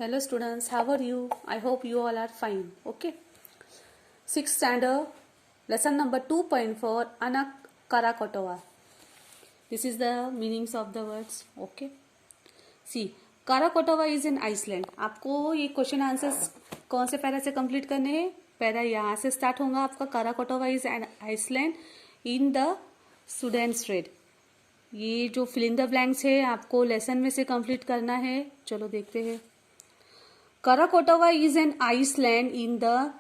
Hello students, how are you? I hope you all are fine. Okay. Sixth standard, lesson number 2.4, Anak Krakatoa. This is the meanings of the words. Okay. See, Krakatoa is in Iceland. आपको ये question answers कौन से para से complete करने हैं? Para यहाँ से start होगा आपका. Krakatoa is an Iceland in the Sudan Strait. ये जो फिल इन द ब्लैंक्स है आपको लेसन में से कंप्लीट करना है. चलो देखते हैं. Krakatoa is an island in the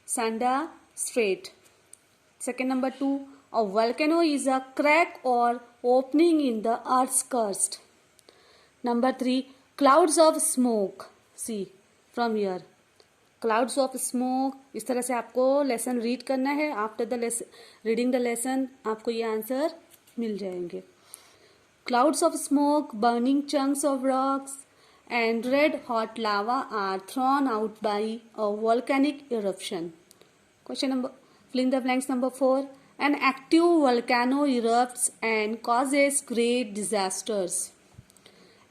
Sunda Strait. Second, number 2, a volcano is a crack or opening in the earth's crust. Number 3, clouds of smoke. See from here. Clouds of smoke. इस तरह से आपको lesson read करना है. After the reading the lesson आपको ये answer मिल जाएंगे. Clouds of smoke, burning chunks of rocks and red hot lava are thrown out by a volcanic eruption. Question number, fill in the blanks. Number 4, an active volcano erupts and causes great disasters.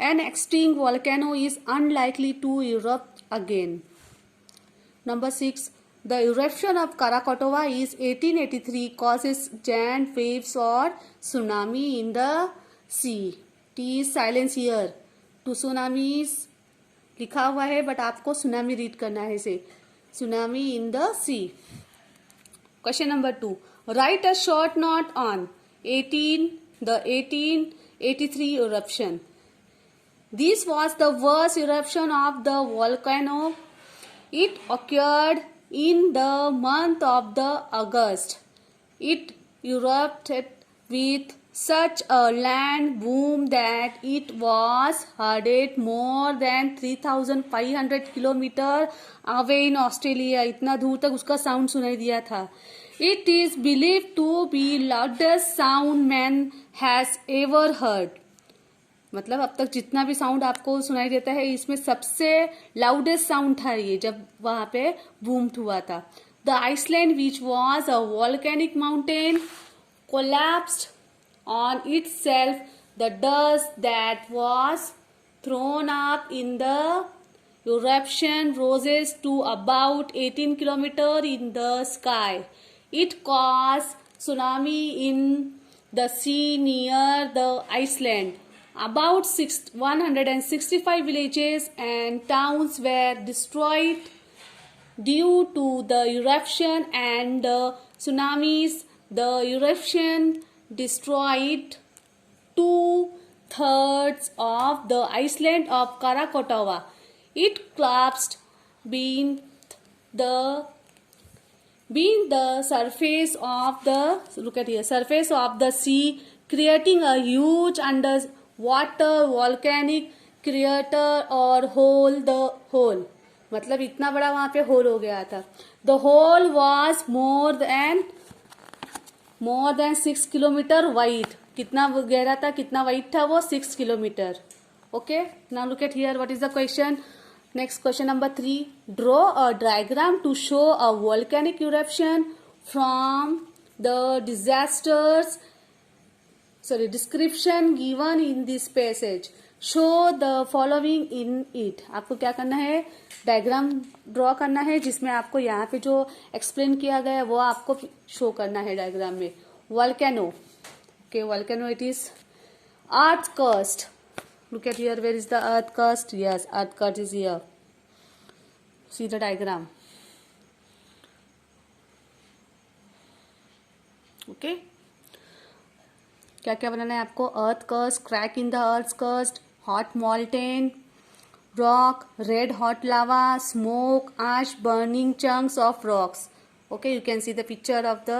An extinct volcano is unlikely to erupt again. Number 6, the eruption of Krakatoa is 1883 causes giant waves or tsunami in the sea. T is silence here. Two tsunamis लिखा हुआ है but आपको tsunami read करना है इसे. Tsunami in the sea. Question number 2, write a short note on 1883 eruption. This was the worst eruption of the volcano. It occurred in the month of the August. It erupted with such a land boom that it was heard more than 3,500 kilometer away in Australia. इतना दूर तक उसका sound सुनाई दिया था. It is believed to be loudest sound man has ever heard. मतलब अब तक जितना भी साउंड आपको सुनाई देता है इसमें सबसे लाउडेस्ट साउंड था ये जब वहां पे बूम हुआ था. The Iceland, which was a volcanic mountain, collapsed on itself. The dust that was thrown up in the eruption rose to about 18 kilometers in the sky. It caused tsunami in the sea near the Iceland. About 165 villages and towns were destroyed due to the eruption and the tsunamis. The eruption destroyed 2/3 of the island of Krakatoa. It collapsed beneath the surface of the surface of the sea, creating a huge underwater volcanic crater or hole. The hole मतलब इतना बड़ा वहां पे whole हो गया था. The hole was more than 6 kilometre wide. कितना गहरा था, कितना वाइड था वो? 6 kilometre. Okay, now look at here. What is the question? Next question number 3, draw a diagram to show a volcanic eruption from the description given in this passage. Show the following in it. आपको क्या करना है? Diagram draw करना है जिसमें आपको यहाँ पे जो एक्सप्लेन किया गया है वो आपको शो करना है डायग्राम में. Volcano. Okay, volcano it is earth crust. Look at here. Where is the earth crust? Yes, earth crust is here. See the diagram. Okay, क्या क्या बनाना है आपको? Earth crust, crack in the earth crust, hot molten rock, red hot lava, smoke, ash, burning chunks of rocks. Okay, you can see the picture of the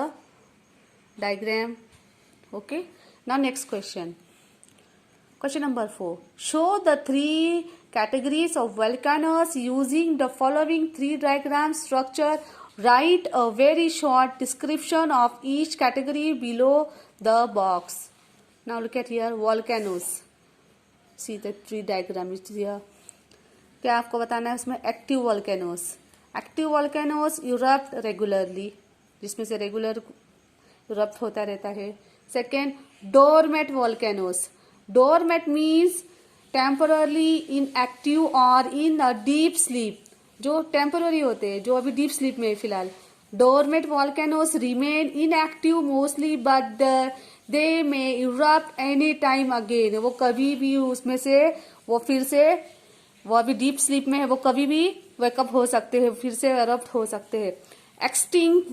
diagram. Okay, now next question. Question number 4. Show the 3 categories of volcanoes using the following 3 diagram structure. Write a very short description of each category below the box. Now look at here. Volcanoes. See the 3 diagram is here. क्या आपको बताना है उसमें? Active volcanoes. Active volcanoes erupt regularly, जिसमें से regular erupt होता रहता है. Second, doormat volcanoes. Doormat means temporarily inactive और इन अ डीप स्लीप, जो टेम्पररी होते हैं, जो अभी डीप स्लीप में फिलहाल. Doormat volcanoes remain inactive mostly but they may erupt any time again. वो कभी भी उसमें से वो फिर से, वो अभी डीप स्लीप में है, वो कभी भी वेकअप हो सकते हैं, फिर से एरप्ट हो सकते हैं. Extinct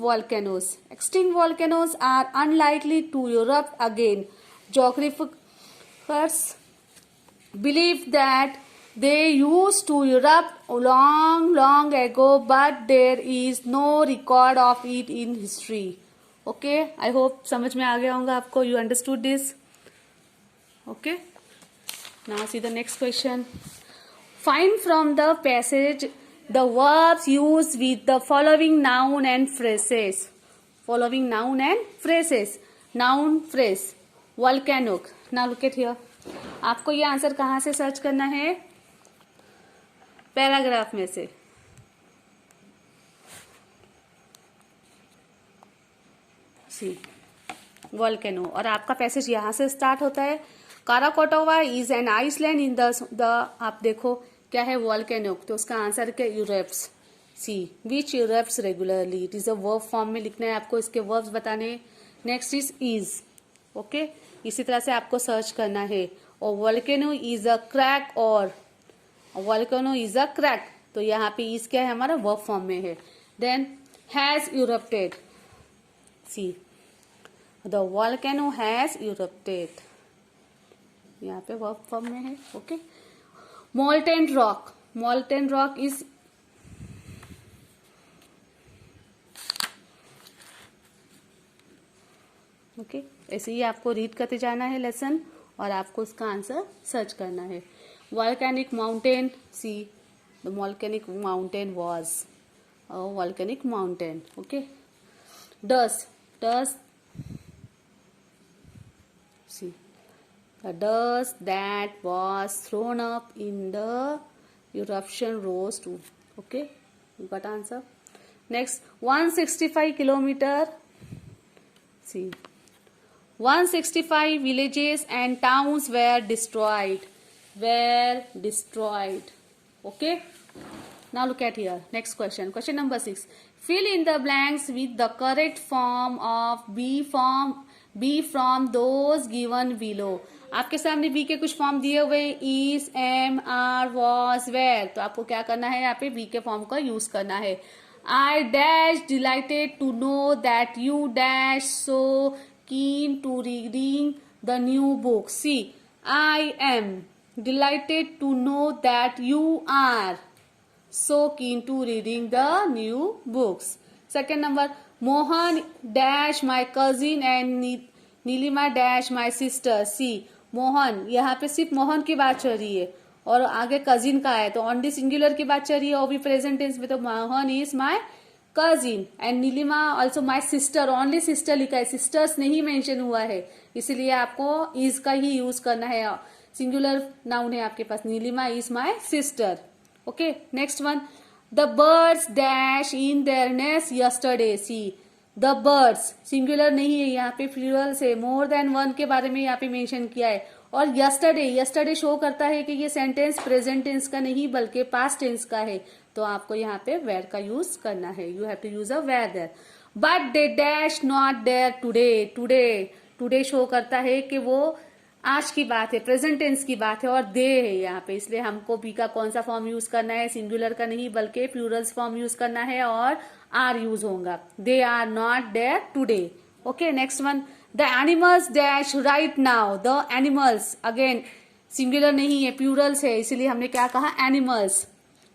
volcanoes are unlikely to erupt again. Geographers believe that they used to erupt long ago, but there is no record of it in history. Okay, I hope समझ में आ गया होगा आपको. You understood this? Okay. Now see the next question. Find from the passage the verbs used with the following noun and phrases. Following noun and phrases. Noun phrase. Volcanic. Now look at here. आपको ये answer कहाँ से search करना है? Paragraph में से. सी volcano, और आपका पैसेज यहाँ से स्टार्ट होता है. Krakatoa is an island in the आप देखो क्या है वॉल्केनो, तो उसका आंसर क्या? Erupts. Sea which erupts regularly. It is a verb form में लिखना है आपको, इसके वर्ब्स बताने. Next is. ओके, इसी तरह से आपको सर्च करना है. और वॉल्केनो इज अ क्रैक, और वॉल्केनो इज अ क्रैक, तो यहाँ पे इज क्या है हमारा? वर्ब फॉर्म में है. Then has erupted. See the volcano has erupted, यहाँ पे वर्ब फॉर्म में है. Okay. Molten rock is okay. ऐसे ही आपको रीड करते जाना है लेसन, और आपको उसका आंसर सर्च करना है. Volcanic mountain. See the volcanic mountain was a volcanic mountain. Okay. Dust. See the dust that was thrown up in the eruption rose to. Okay, you got answer. Next, 165 kilometer. See, 165 villages and towns were destroyed. Okay. Now look at here. Next question. Question number 6. Fill in the blanks with the correct form of be from those given below. आपके सामने B के कुछ form दिए हुए, is, am, are, was, were. तो आपको क्या करना है? यहाँ पे बी के फॉर्म का यूज करना है. I dash delighted to know that you dash so keen to reading the new book. See I am delighted to know that you are so keen to reading the new books. Second number, Mohan dash my cousin and Nilima dash my sister. See, Mohan, यहाँ पे सिर्फ मोहन की बात चल रही है और आगे कजिन का है, तो ऑनली सिंगुलर की बात चल रही है, वो भी प्रेजेंट टेंस में. तो Mohan is my cousin and Nilima also my sister. Only sister लिखा है, सिस्टर्स नहीं मेंशन हुआ है, इसीलिए आपको इज का ही यूज करना है. सिंगुलर नाउन है आपके पास. Nilima is my sister. Okay, next one. The birds dash in their nest yesterday. See, the birds singular नहीं है यहाँ पे, plural से more than one के बारे में यहाँ पे मेंशन किया है. और yesterday शो करता है कि ये सेंटेंस प्रेजेंट टेंस का नहीं बल्कि पास्ट टेंस का है, तो आपको यहाँ पे where का यूज करना है. You have to use a where there. But they dash not there today show करता है कि वो आज की बात है, प्रेजेंट टेंस की बात है, और दे है यहाँ पे, इसलिए हमको बी का कौन सा फॉर्म यूज करना है? सिंगुलर का नहीं बल्कि प्लूरल्स फॉर्म यूज करना है, और आर यूज होगा. They are not there today. Okay. Next one, the animals dash right now. The animals again singular नहीं है, प्लूरल्स है, इसीलिए हमने क्या कहा? Animals.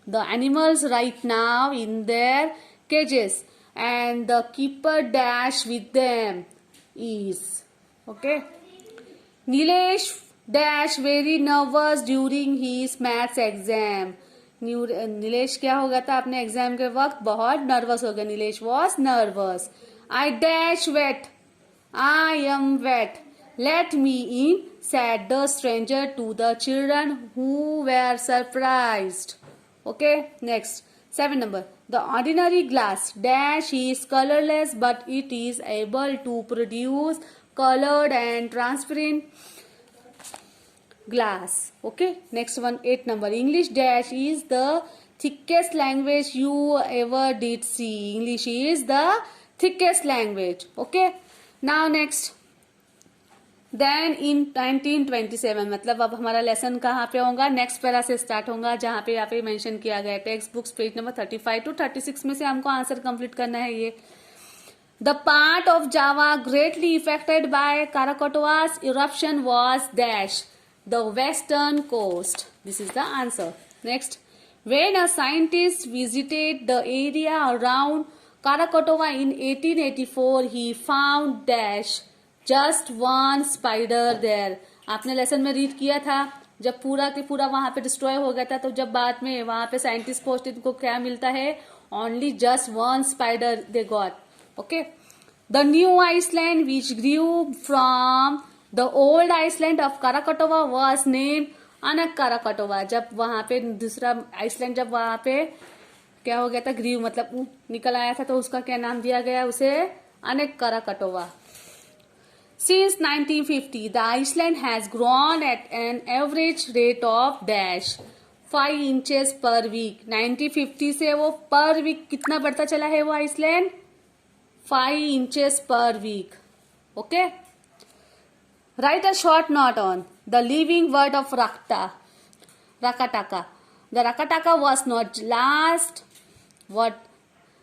The animals right now in their cages and the keeper dash with them is. Okay. Nilesh dash very nervous during his maths exam. Nilesh क्या हो गया था अपने एग्जाम के वक्त? बहुत नर्वस हो गया. Nilesh was nervous. I dash wait. I am wait. Let me in said the stranger to the children who were surprised. Okay, next. 7 number. The ordinary glass dash is colorless but it is able to produce colored and transparent glass. Okay, next one, 8 number. English dash is the thickest language you ever did see. English is the thickest language. Okay, now next. Then in 1927, मतलब अब हमारा lesson कहाँ पे होगा, next para से start होगा, जहाँ पे यहाँ पे मेंशन किया गया है text books page number 35 to 36 में से हमको आंसर कंप्लीट करना है ये. The part of Java greatly affected by Krakatoa's eruption was dash the western coast. This is the answer. Next, when a scientist visited the area around Krakatoa in 1884 he found dash just one spider there. आपने lesson में read किया था, जब पूरा के पूरा वहां पे डिस्ट्रॉय हो गया था, तो जब बाद में वहां पे साइंटिस्ट पहुंचते को क्या मिलता है, only just one spider they got. Okay, the new island which grew from the old island of Krakatoa was name Anak Krakatoa. जब वहां पे दूसरा आइसलैंड जब वहां पे क्या हो गया था, ग्रीव मतलब निकल आया था, तो उसका क्या नाम दिया गया, उसे अनक काराकोटवा. Since 1950, the Iceland has grown at an average rate of dash 5 inches per week. 1950 से वो पर वीक कितना बढ़ता चला है वो Iceland, 5 inches per week. Okay. Write a short note on the living word of Rakataka. The Rakataka was not lost. What?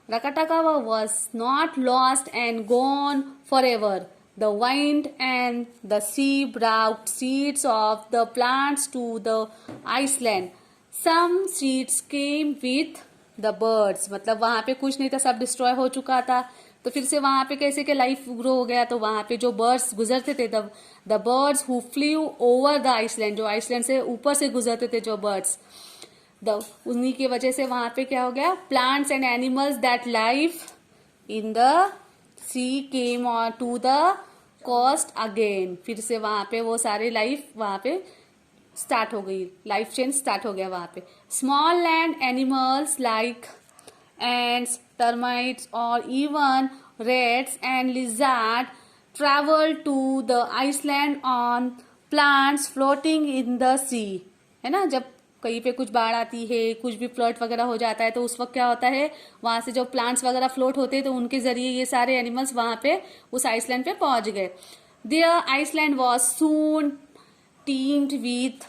Rakataka was not lost and gone forever. The wind and the sea brought seeds of the plants to the Iceland. Some seeds came with the birds. मतलब वहां पे कुछ नहीं था, सब destroy हो चुका था, तो फिर से वहां पे कैसे के लाइफ ग्रो हो गया. तो वहां पे जो बर्ड्स गुजरते थे, the birds who flew over the island, जो आइसलैंड से ऊपर से गुजरते थे जो बर्ड्स, उन्हीं की वजह से वहां पे क्या हो गया, plants and animals that life in the sea came on to the coast again. फिर से वहां पे वो सारे लाइफ वहां पे स्टार्ट हो गई, लाइफ चेंज स्टार्ट हो गया वहां पे. Small land animals like ants, termites और even rats and lizard travel to the island on plants floating in the sea. है ना, जब कहीं पे कुछ बाढ़ आती है, कुछ भी फ्लड वगैरह हो जाता है, तो उस वक्त क्या होता है, वहां से जो प्लांट्स वगैरह फ्लोट होते हैं, तो उनके जरिए ये सारे एनिमल्स वहां पे उस आइसलैंड पे पहुंच गए. There island was soon teemed with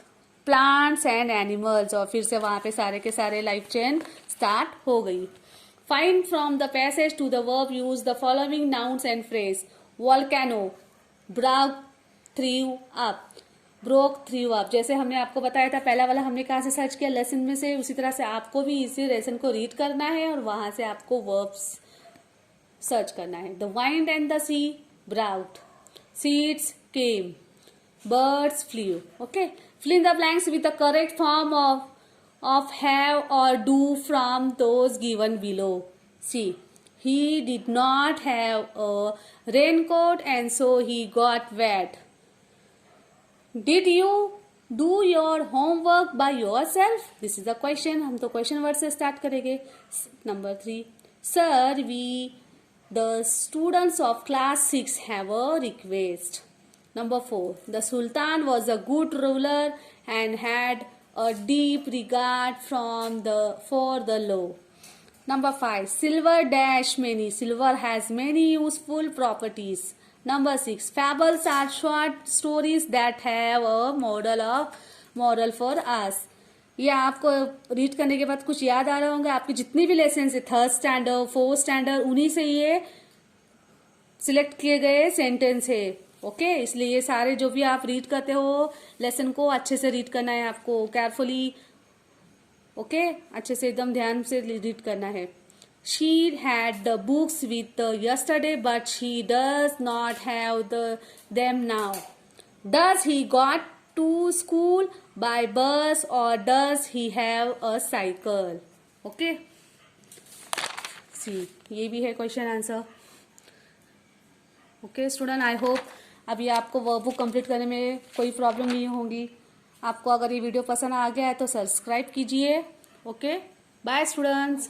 plants and animals. और फिर से वहां पे सारे के सारे लाइफ चेन स्टार्ट हो गई. Find from the passage to the verb use the following nouns and phrase. Volcano, broke through up, broke through up. जैसे हमने आपको बताया था, पहला वाला हमने कहाँ से सर्च किया, लेसन में से, उसी तरह से आपको भी इसी लेसन को रीड करना है और वहां से आपको वर्ब्स सर्च करना है. The wind and the sea brought, seeds came, birds flew. Okay, fill in the blanks with the correct form of have or do from those given below. See, he did not have a raincoat and so he got wet. Did you do your homework by yourself? This is the question. हम तो question word से start करेंगे. Number 3, sir we the students of class 6 have a request. Number 4, the Sultan was a good ruler and had a deep regard for the law. Number 5, silver dash many. Silver has many useful properties. Number 6, fables are short stories that have a moral for us. ये आपको read करने के बाद कुछ याद आ रहा होंगे, आपके जितने भी लेसन है, 3rd स्टैंडर्ड 4th स्टैंडर्ड, उन्हीं से ये सिलेक्ट किए गए सेंटेंस है. ओके, इसलिए ये सारे जो भी आप रीड करते हो लेसन को अच्छे से रीड करना है आपको, केयरफुली. ओके, अच्छे से एकदम ध्यान से रीड करना है. She had the books with yesterday, but she does not have them now. Does he got to school by bus or does he have a cycle? Okay. See, ये भी है question answer. Okay student, I hope अभी आपको work book complete करने में कोई problem नहीं होगी. आपको अगर ये वीडियो पसंद आ गया है तो सब्सक्राइब कीजिए. Okay, bye students.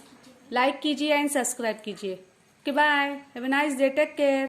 लाइक कीजिए एंड सब्सक्राइब कीजिए. Okay, bye. Have a nice day. Take care.